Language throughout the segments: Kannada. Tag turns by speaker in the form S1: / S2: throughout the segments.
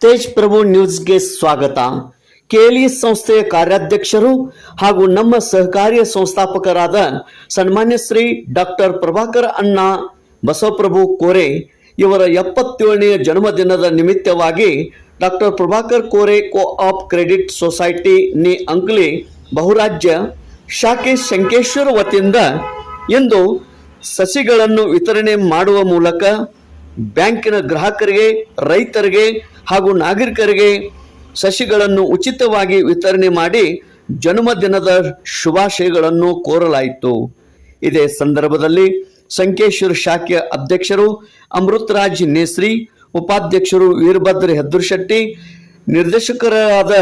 S1: ತೇಜ್ ಪ್ರಭು ನ್ಯೂಸ್ಗೆ ಸ್ವಾಗತ. ಕೆಎಲ್ಇ ಸಂಸ್ಥೆಯ ಕಾರ್ಯಾಧ್ಯಕ್ಷರು ಹಾಗೂ ನಮ್ಮ ಸಹಕಾರಿಯ ಸಂಸ್ಥಾಪಕರಾದ ಸನ್ಮಾನ್ಯ ಶ್ರೀ ಡಾಕ್ಟರ್ ಪ್ರಭಾಕರ್ ಅಣ್ಣ ಬಸವಪ್ರಭು ಕೋರೆ ಇವರ 77ನೇ ಜನ್ಮದಿನದ ನಿಮಿತ್ತವಾಗಿ doctor Prabhakar Kore ಕೋ-ಆಪ್ credit society ನಿ ಅಂಕ್ಲಿ ಬಹುರಾಜ್ಯ ಶಾಖೆ ಶಂಕೇಶ್ವರ ವತಿಯಿಂದ ಇಂದು ಸಸಿಗಳನ್ನು ವಿತರಣೆ ಮಾಡುವ ಮೂಲಕ ಬ್ಯಾಂಕಿನ ಗ್ರಾಹಕರಿಗೆ, ರೈತರಿಗೆ ಹಾಗೂ ನಾಗರಿಕರಿಗೆ ಸಸಿಗಳನ್ನು ಉಚಿತವಾಗಿ ವಿತರಣೆ ಮಾಡಿ ಜನ್ಮದಿನದ ಶುಭಾಶಯಗಳನ್ನು ಕೋರಲಾಯಿತು. ಇದೇ ಸಂದರ್ಭದಲ್ಲಿ ಸಂಕೇಶ್ವರ ಶಾಖೆಯ ಅಧ್ಯಕ್ಷರು ಅಮೃತರಾಜ್ ನೇಸ್ರಿ, ಉಪಾಧ್ಯಕ್ಷರು ವೀರಭದ್ರ ಹೆದ್ದೂರಶೆಟ್ಟಿ, ನಿರ್ದೇಶಕರಾದ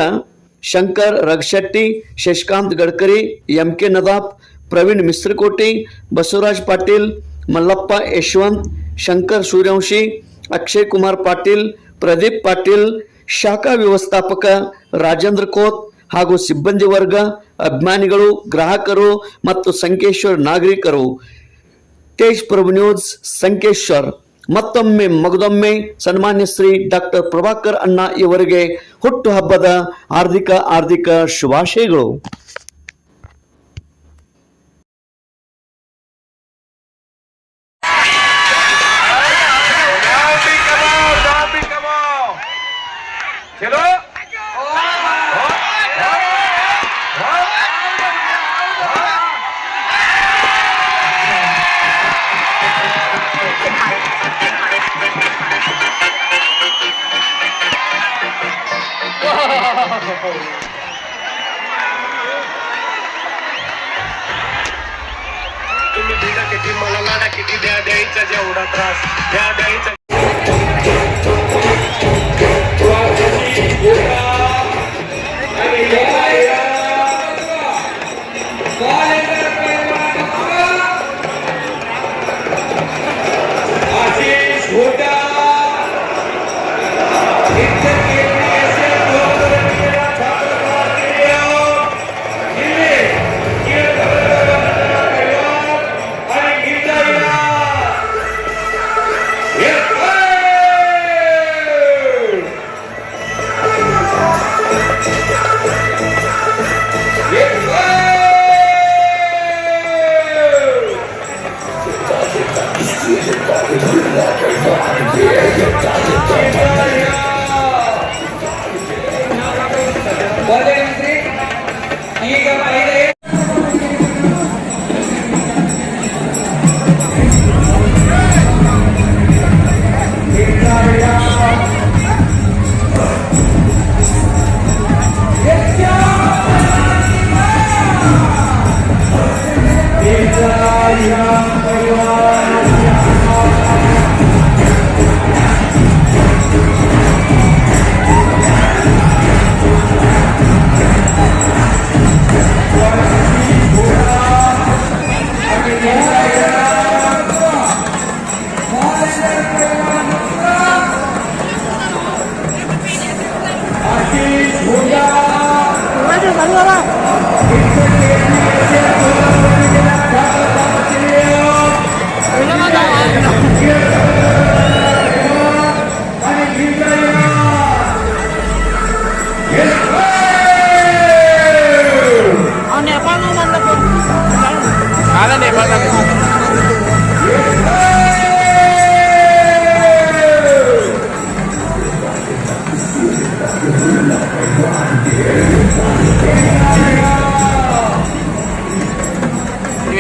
S1: ಶಂಕರ್ ರಗಶೆಟ್ಟಿ, ಶಶಿಕಾಂತ್ ಗಡ್ಕರಿ, ಎಂ.ಕೆ. ನದಾಫ್, ಪ್ರವೀಣ್ ಮಿಸ್ರಿಕೋಟಿ, ಬಸವರಾಜ್ ಪಾಟೀಲ್, ಮಲ್ಲಪ್ಪ ಯಶವಂತ್, ಶಂಕರ್ ಸೂರ್ಯವಂಶಿ, ಅಕ್ಷಯ್ ಕುಮಾರ್ ಪಾಟೀಲ್, ಪ್ರದೀಪ್ ಪಾಟೀಲ್, ಶಾಖಾ ವ್ಯವಸ್ಥಾಪಕ ರಾಜೇಂದ್ರ ಕೋತ್ ಹಾಗೂ ಸಿಬ್ಬಂದಿ ವರ್ಗ, ಅಭಿಮಾನಿಗಳು, ಗ್ರಾಹಕರು ಮತ್ತು ಸಂಕೇಶ್ವರ ನಾಗರಿಕರು ತೇಜ್ ಪ್ರಭು ನ್ಯೂಸ್ ಸಂಕೇಶ್ವರ್ ಮತ್ತೊಮ್ಮೆ ಮಗದೊಮ್ಮೆ ಸನ್ಮಾನ್ಯ ಶ್ರೀ ಡಾಕ್ಟರ್ ಪ್ರಭಾಕರ್ ಅಣ್ಣ ಇವರಿಗೆ ಹುಟ್ಟುಹಬ್ಬದ ಹಾರ್ದಿಕ ಶುಭಾಶಯಗಳು.
S2: तुम्ही भिडा किती मला लाडा किती द्यायचा जेवढा त्रास द्यायचा.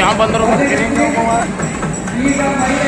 S3: यहाँ बंदर
S4: ಈಗ